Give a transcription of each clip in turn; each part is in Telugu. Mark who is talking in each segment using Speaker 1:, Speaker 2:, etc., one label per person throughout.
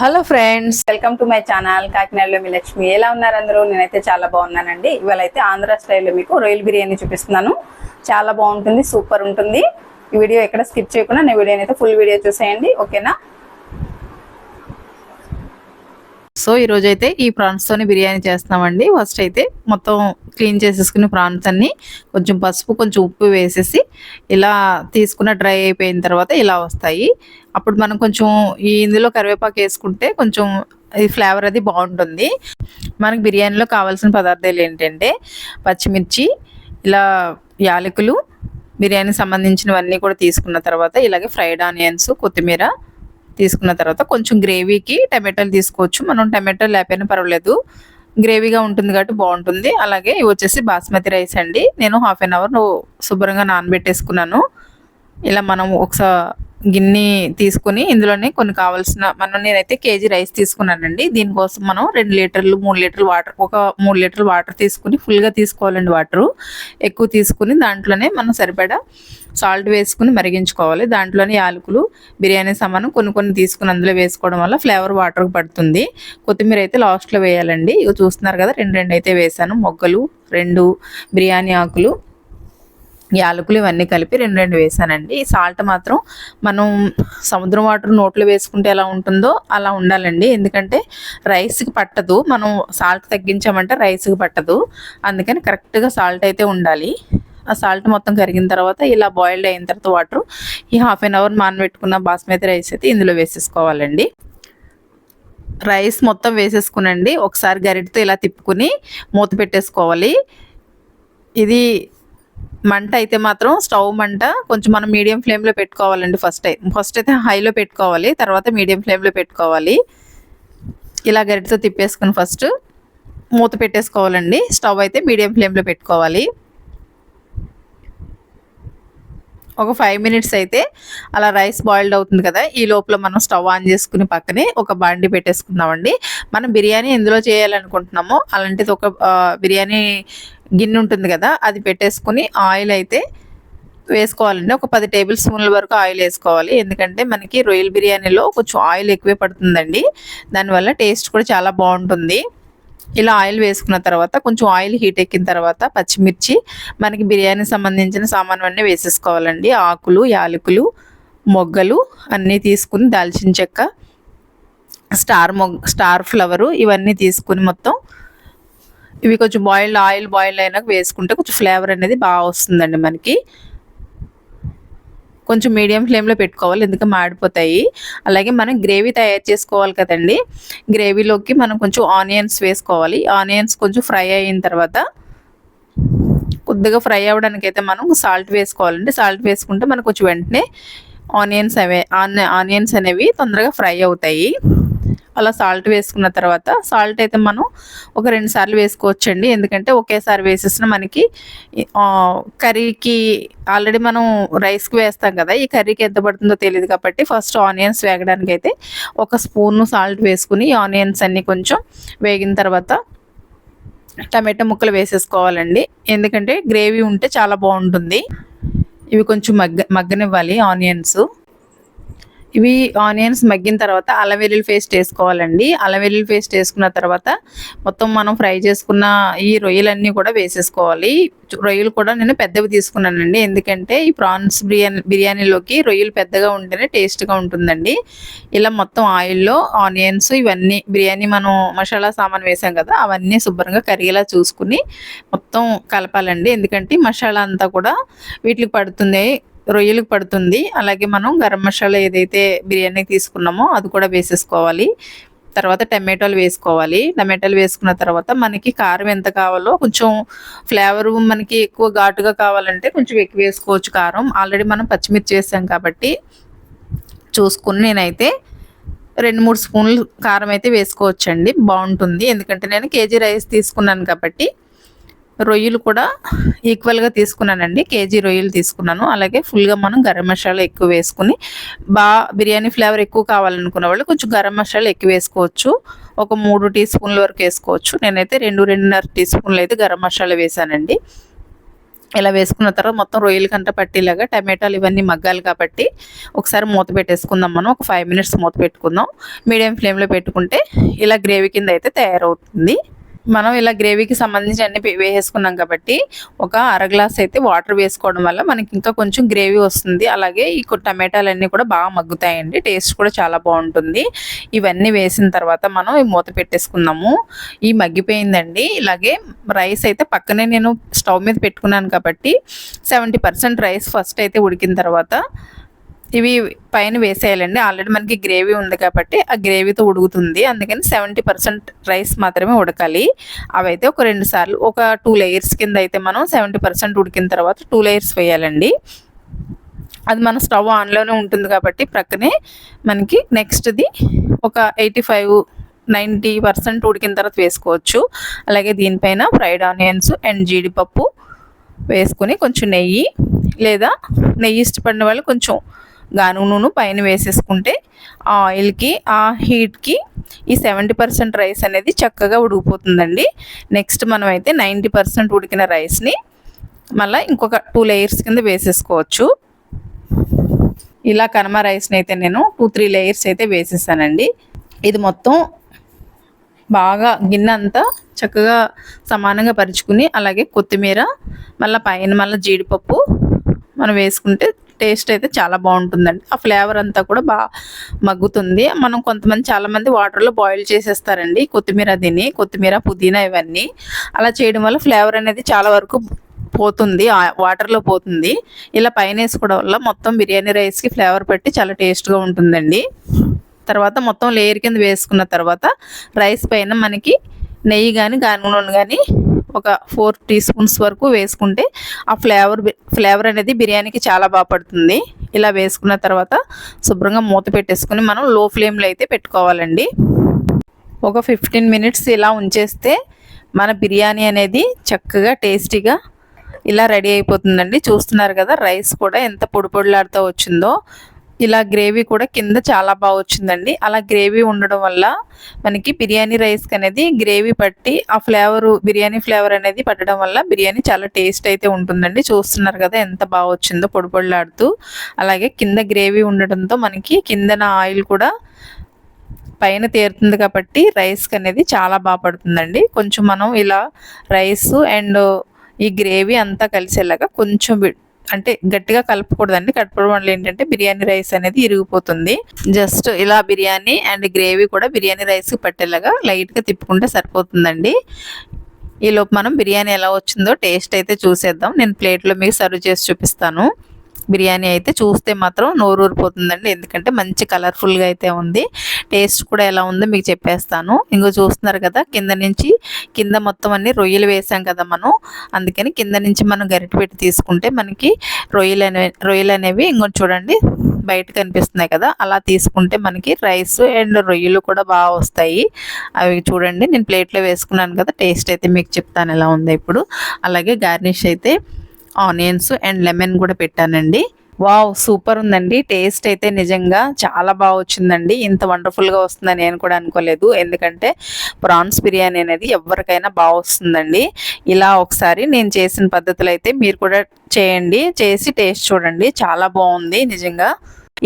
Speaker 1: Hello friends, welcome to my channel కాకినాడలో మీ లక్ష్మి. ఎలా ఉన్నారు అందరూ? నేనైతే చాలా బాగున్నానండి. ఇవాళ అయితే ఆంధ్ర స్టైల్లో మీకు రొయ్యల బిర్యానీ చూపిస్తున్నాను. చాలా బాగుంటుంది, సూపర్ ఉంటుంది. ఈ వీడియో ఎక్కడ స్కిప్ చేయకుండా నా వీడియోని అయితే ఫుల్ వీడియో చూసేయండి, ఓకేనా? సో ఈరోజు అయితే ఈ ప్రాన్స్తోని బిర్యానీ చేస్తున్నామండి. ఫస్ట్ అయితే మొత్తం క్లీన్ చేసేసుకుని ప్రాన్స్ అన్ని కొంచెం పసుపు కొంచెం ఉప్పు వేసేసి ఇలా తీసుకున్న డ్రై అయిపోయిన తర్వాత ఇలా వస్తాయి. అప్పుడు మనం కొంచెం ఇందులో కరివేపాకు వేసుకుంటే కొంచెం ఈ ఫ్లేవర్ అది బాగుంటుంది. మనకి బిర్యానీలో కావాల్సిన పదార్థాలు ఏంటంటే పచ్చిమిర్చి, ఇలా యాలకులు, బిర్యానీకి సంబంధించినవన్నీ కూడా తీసుకున్న తర్వాత ఇలాగే ఫ్రైడ్ ఆనియన్స్, కొత్తిమీర తీసుకున్న తర్వాత కొంచెం గ్రేవీకి టమాటాలు తీసుకోవచ్చు. మనం టమాటాలు లేకపోయినా పర్వాలేదు, గ్రేవీగా ఉంటుంది కాబట్టి బాగుంటుంది. అలాగే ఇవి వచ్చేసి బాస్మతి రైస్ అండి. నేను హాఫ్ అన్ అవర్ శుభ్రంగా నానబెట్టేసుకున్నాను. ఇలా మనం ఒకసారి గిన్నె తీసుకుని ఇందులోనే కొన్ని కావాల్సిన నేనైతే కేజీ రైస్ తీసుకున్నానండి. దీనికోసం మనం 2 లీటర్లు 3 లీటర్లు వాటర్, ఒక 3 లీటర్లు వాటర్ తీసుకుని ఫుల్గా తీసుకోవాలండి. వాటరు ఎక్కువ తీసుకుని దాంట్లోనే మనం సరిపడా సాల్ట్ వేసుకుని మరిగించుకోవాలి. దాంట్లోనే యాలకులు, బిర్యానీ సామాను కొన్ని తీసుకుని అందులో వేసుకోవడం వల్ల ఫ్లేవర్ వాటర్కి పడుతుంది. కొత్తిమీర అయితే లాస్ట్లో వేయాలండి. ఇవి చూస్తున్నారు కదా, 2 అయితే వేసాను. మొగ్గలు 2, బిర్యానీ ఆకులు, యాలకులు ఇవన్నీ కలిపి 2 వేసానండి. ఈ సాల్ట్ మాత్రం మనం సముద్రం వాటర్ నోట్లో వేసుకుంటే ఎలా ఉంటుందో అలా ఉండాలండి. ఎందుకంటే రైస్కి పట్టదు, మనం సాల్ట్ తగ్గించామంటే రైస్కి పట్టదు. అందుకని కరెక్ట్గా సాల్ట్ అయితే ఉండాలి. ఆ సాల్ట్ మొత్తం కరిగిన తర్వాత ఇలా బాయిల్డ్ అయిన తర్వాత వాటర్ ఈ హాఫ్ అన్ అవర్ నానబెట్టుకున్న బాస్మతి రైస్ అయితే ఇందులో వేసేసుకోవాలండి. రైస్ మొత్తం వేసేసుకునండి. ఒకసారి గరిటతో ఇలా తిప్పుకుని మూత పెట్టేసుకోవాలి. ఇది మంట అయితే మాత్రం స్టవ్ మంట కొంచెం మనం మీడియం ఫ్లేమ్లో పెట్టుకోవాలండి. ఫస్ట్ అయితే హైలో పెట్టుకోవాలి, తర్వాత మీడియం ఫ్లేమ్లో పెట్టుకోవాలి. ఇలా గరిటతో తిప్పేసుకుని ఫస్ట్ మూత పెట్టేసుకోవాలండి. స్టవ్ అయితే మీడియం ఫ్లేమ్లో పెట్టుకోవాలి. ఒక 5 మినిట్స్ అయితే అలా రైస్ బాయిల్డ్ అవుతుంది కదా, ఈ లోపల మనం స్టవ్ ఆన్ చేసుకుని పక్కనే ఒక బాండి పెట్టేసుకుందామండి. మనం బిర్యానీ ఎందులో చేయాలనుకుంటున్నామో అలాంటిది ఒక బిర్యానీ గిన్నె ఉంటుంది కదా, అది పెట్టేసుకుని ఆయిల్ అయితే వేసుకోవాలండి. ఒక 10 టేబుల్ స్పూన్ల వరకు ఆయిల్ వేసుకోవాలి. ఎందుకంటే మనకి రొయ్యల బిర్యానీలో కొంచెం ఆయిల్ ఎక్కువే పడుతుందండి. దానివల్ల టేస్ట్ కూడా చాలా బాగుంటుంది. ఇలా ఆయిల్ వేసుకున్న తర్వాత కొంచెం ఆయిల్ హీట్ ఎక్కిన తర్వాత పచ్చిమిర్చి, మనకి బిర్యానీ సంబంధించిన సామాను అన్నీ వేసేసుకోవాలండి. ఆకులు, యాలకులు, మొగ్గలు అన్నీ తీసుకుని, దాల్చిన చెక్క, స్టార్ ఫ్లవరు ఇవన్నీ తీసుకుని మొత్తం ఇవి కొంచెం ఆయిల్ బాయిల్ అయినాక వేసుకుంటే కొంచెం ఫ్లేవర్ అనేది బాగా వస్తుందండి మనకి. కొంచెం మీడియం ఫ్లేమ్లో పెట్టుకోవాలి, ఎందుకంటే మాడిపోతాయి. అలాగే మనం గ్రేవీ తయారు చేసుకోవాలి కదండి. గ్రేవీలోకి మనం కొంచెం ఆనియన్స్ వేసుకోవాలి. ఆనియన్స్ కొంచెం ఫ్రై అయిన తర్వాత కొద్దిగా ఫ్రై అవ్వడానికి అయితే మనం సాల్ట్ వేసుకోవాలండి. సాల్ట్ వేసుకుంటే మనకు కొంచెం వెంటనే ఆనియన్స్ అనేవి తొందరగా ఫ్రై అవుతాయి. అలా సాల్ట్ వేసుకున్న తర్వాత సాల్ట్ అయితే మనం ఒక 2 సార్లు వేసుకోవచ్చండి. ఎందుకంటే ఒకేసారి వేసేసిన మనకి కర్రీకి ఆల్రెడీ మనం రైస్కి వేస్తాం కదా, ఈ కర్రీకి ఎంత పడుతుందో తెలియదు కాబట్టి ఫస్ట్ ఆనియన్స్ వేగడానికి అయితే ఒక స్పూను సాల్ట్ వేసుకుని ఆనియన్స్ అన్నీ కొంచెం వేగిన తర్వాత టమాటా ముక్కలు వేసేసుకోవాలండి. ఎందుకంటే గ్రేవీ ఉంటే చాలా బాగుంటుంది. ఇవి కొంచెం మగ్గనివ్వాలి ఆనియన్స్. ఇవి ఆనియన్స్ మగ్గిన తర్వాత అల్లం వెల్లుల్లి పేస్ట్ వేసుకోవాలండి. అల్లం వెల్లుల్లి పేస్ట్ వేసుకున్న తర్వాత మొత్తం మనం ఫ్రై చేసుకున్న ఈ రొయ్యలన్నీ కూడా వేసేసుకోవాలి. రొయ్యలు కూడా నేను పెద్దవి తీసుకున్నానండి, ఎందుకంటే ఈ ప్రాన్స్ బిర్యానీలోకి రొయ్యలు పెద్దగా ఉంటేనే టేస్ట్గా ఉంటుందండి. ఇలా మొత్తం ఆయిల్లో ఆనియన్స్ ఇవన్నీ బిర్యానీ మనం మసాలా సామాన్ వేసాం కదా, అవన్నీ శుభ్రంగా కరిగేలా చూసుకుని మొత్తం కలపాలండి. ఎందుకంటే మసాలా అంతా కూడా వీటికి పడుతుంది, రొయ్యలకు పడుతుంది. అలాగే మనం గరం మసాలా ఏదైతే బిర్యానీకి తీసుకున్నామో అది కూడా వేసేసుకోవాలి. తర్వాత టమాటాలు వేసుకోవాలి. టమాటాలు వేసుకున్న తర్వాత మనకి కారం ఎంత కావాలో, కొంచెం ఫ్లేవర్ మనకి ఎక్కువ ఘాటుగా కావాలంటే కొంచెం ఎక్కువ వేసుకోవచ్చు కారం. ఆల్రెడీ మనం పచ్చిమిర్చి వేసాం కాబట్టి చూసుకుని నేనైతే 2-3 స్పూన్లు కారం అయితే వేసుకోవచ్చండి, బాగుంటుంది. ఎందుకంటే నేను కేజీ రైస్ తీసుకున్నాను కాబట్టి రొయ్యలు కూడా ఈక్వల్గా తీసుకున్నానండి. కేజీ రొయ్యలు తీసుకున్నాను. అలాగే ఫుల్గా మనం గరం మసాలా ఎక్కువ వేసుకుని బిర్యానీ ఫ్లేవర్ ఎక్కువ కావాలనుకున్న వాళ్ళు కొంచెం గరం మసాలా ఎక్కువ వేసుకోవచ్చు. ఒక 3 టీ స్పూన్ల వరకు వేసుకోవచ్చు. నేనైతే 2-2.5 టీ స్పూన్లు అయితే గరం మసాలా వేసానండి. ఇలా వేసుకున్న తర్వాత మొత్తం రొయ్యలకంతా పట్టేలాగా టమాటాలు ఇవన్నీ మగ్గాలి కాబట్టి ఒకసారి మూత పెట్టేసుకుందాం. మనం ఒక 5 మినిట్స్ మూత పెట్టుకుందాం. మీడియం ఫ్లేమ్లో పెట్టుకుంటే ఇలా గ్రేవీ కింద అయితే తయారవుతుంది. మనం ఇలా గ్రేవీకి సంబంధించి అన్ని వేసేసుకున్నాం కాబట్టి ఒక అర గ్లాస్ అయితే వాటర్ వేసుకోవడం వల్ల మనకి ఇంకా కొంచెం గ్రేవీ వస్తుంది. అలాగే ఈ టమాటాలన్నీ కూడా బాగా మగ్గుతాయండి. టేస్ట్ కూడా చాలా బాగుంటుంది. ఇవన్నీ వేసిన తర్వాత మనం ఈ మూత పెట్టేసుకుందాము. ఈ మగ్గిపోయిందండి. ఇలాగే రైస్ అయితే పక్కనే నేను స్టవ్ మీద పెట్టుకున్నాను కాబట్టి 70% రైస్ ఫస్ట్ అయితే ఉడికిన తర్వాత ఇవి పైన వేసేయాలండి. ఆల్రెడీ మనకి గ్రేవీ ఉంది కాబట్టి ఆ గ్రేవీతో ఉడుకుతుంది. అందుకని 70% రైస్ మాత్రమే ఉడకాలి. అవైతే ఒక 2 సార్లు ఒక 2 లేయర్స్ కింద అయితే మనం 70% ఉడికిన తర్వాత 2 లేయర్స్ వేయాలండి. అది మన స్టవ్ ఆన్లోనే ఉంటుంది కాబట్టి ప్రక్కనే మనకి నెక్స్ట్ది ఒక 85-90% ఉడికిన తర్వాత వేసుకోవచ్చు. అలాగే దీనిపైన ఫ్రైడ్ ఆనియన్స్ అండ్ జీడిపప్పు వేసుకొని కొంచెం నెయ్యి, లేదా నెయ్యి ఇష్టపడిన వాళ్ళు కొంచెం గానుగ నూనె పైన వేసేసుకుంటే ఆ ఆయిల్కి ఆ హీట్కి ఈ 70% రైస్ అనేది చక్కగా ఉడికిపోతుందండి. నెక్స్ట్ మనం అయితే 90% ఉడికిన రైస్ని మళ్ళీ ఇంకొక 2 లేయర్స్ కింద వేసేసుకోవచ్చు. ఇలా కనమ రైస్ని అయితే నేను 2-3 లేయర్స్ అయితే వేసేసానండి. ఇది మొత్తం బాగా గిన్నె అంతా చక్కగా సమానంగా పరుచుకుని అలాగే కొత్తిమీర మళ్ళీ జీడిపప్పు మనం వేసుకుంటే టేస్ట్ అయితే చాలా బాగుంటుందండి. ఆ ఫ్లేవర్ అంతా కూడా బాగా మగ్గుతుంది. మనం చాలామంది వాటర్లో బాయిల్ చేసేస్తారండి కొత్తిమీర పుదీనా ఇవన్నీ. అలా చేయడం వల్ల ఫ్లేవర్ అనేది చాలా వరకు పోతుంది, వాటర్లో పోతుంది. ఇలా పైన వేసుకోవడం వల్ల మొత్తం బిర్యానీ రైస్కి ఫ్లేవర్ పెట్టి చాలా టేస్ట్గా ఉంటుందండి. తర్వాత మొత్తం లేయర్ కింద వేసుకున్న తర్వాత రైస్ పైన మనకి నెయ్యి కానీ గానుగ నూనె కానీ ఒక 4 టీ స్పూన్స్ వరకు వేసుకుంటే ఆ ఫ్లేవర్ అనేది బిర్యానీకి చాలా బాగా పడుతుంది. ఇలా వేసుకున్న తర్వాత శుభ్రంగా మూత పెట్టేసుకుని మనం లో ఫ్లేమ్లో అయితే పెట్టుకోవాలండి. ఒక 15 మినిట్స్ ఇలా ఉంచేస్తే మన బిర్యానీ అనేది చక్కగా టేస్టీగా ఇలా రెడీ అయిపోతుందండి. చూస్తున్నారు కదా రైస్ కూడా ఎంత పొడి పొడిలాడుతూ వచ్చిందో. ఇలా గ్రేవీ కూడా కింద చాలా బాగా వచ్చిందండి. అలా గ్రేవీ ఉండడం వల్ల మనకి బిర్యానీ రైస్కి అనేది గ్రేవీ పట్టి ఆ బిర్యానీ ఫ్లేవర్ అనేది పట్టడం వల్ల బిర్యానీ చాలా టేస్ట్ అయితే ఉంటుందండి. చూస్తున్నారు కదా ఎంత బాగా వచ్చిందో పొడి పొడిలాడుతూ. అలాగే కింద గ్రేవీ ఉండడంతో మనకి కిందన ఆయిల్ కూడా పైన తేరుతుంది కాబట్టి రైస్కి అనేది చాలా బాగా పడుతుందండి. కొంచెం మనం ఇలా రైస్ అండ్ ఈ గ్రేవీ అంతా కలిసేలాగా కొంచెం అంటే గట్టిగా కలపకూడదండి. కలపడం వల్ల ఏంటంటే బిర్యానీ రైస్ అనేది ఇరిగిపోతుంది. జస్ట్ ఇలా బిర్యానీ అండ్ గ్రేవీ కూడా బిర్యానీ రైస్కి పట్టేలాగా లైట్గా తిప్పుకుంటే సరిపోతుందండి. ఈలోపు మనం బిర్యానీ ఎలా వచ్చిందో టేస్ట్ అయితే చూసేద్దాం. నేను ప్లేట్లో మీకు సర్వ్ చేసి చూపిస్తాను. బిర్యానీ అయితే చూస్తే మాత్రం నోరు ఊరిపోతుందండి. ఎందుకంటే మంచి కలర్ఫుల్గా అయితే ఉంది. టేస్ట్ కూడా ఎలా ఉందో మీకు చెప్పేస్తాను. ఇంకో చూస్తున్నారు కదా కింద మొత్తం అన్ని రొయ్యలు వేసాం కదా మనం. అందుకని కింద నుంచి మనం గరిటె పెట్టి తీసుకుంటే మనకి రొయ్యలు అనేవి ఇంకో చూడండి బయట కనిపిస్తున్నాయి కదా. అలా తీసుకుంటే మనకి రైస్ అండ్ రొయ్యలు కూడా బాగా వస్తాయి. అవి చూడండి నేను ప్లేట్లో వేసుకున్నాను కదా. టేస్ట్ అయితే మీకు చెప్తాను ఎలా ఉందో ఇప్పుడు. అలాగే గార్నిష్ అయితే ఆనియన్స్ అండ్ లెమన్ కూడా పెట్టానండి. వావ్ సూపర్ ఉందండి. టేస్ట్ అయితే నిజంగా చాలా బాగా వచ్చిందండి. ఇంత వండర్ఫుల్గా వస్తుందని నేను కూడా అనుకోలేదు. ఎందుకంటే ప్రాన్స్ బిర్యానీ అనేది ఎవరికైనా బాగా వస్తుందండి. ఇలా ఒకసారి నేను చేసిన పద్ధతులు అయితే మీరు కూడా చేయండి. చేసి టేస్ట్ చూడండి. చాలా బాగుంది నిజంగా.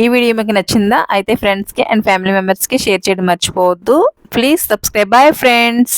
Speaker 1: ఈ వీడియో మీకు నచ్చిందా అయితే ఫ్రెండ్స్కి అండ్ ఫ్యామిలీ మెంబర్స్కి షేర్ చేయడం మర్చిపోవద్దు. Please subscribe. Bye friends.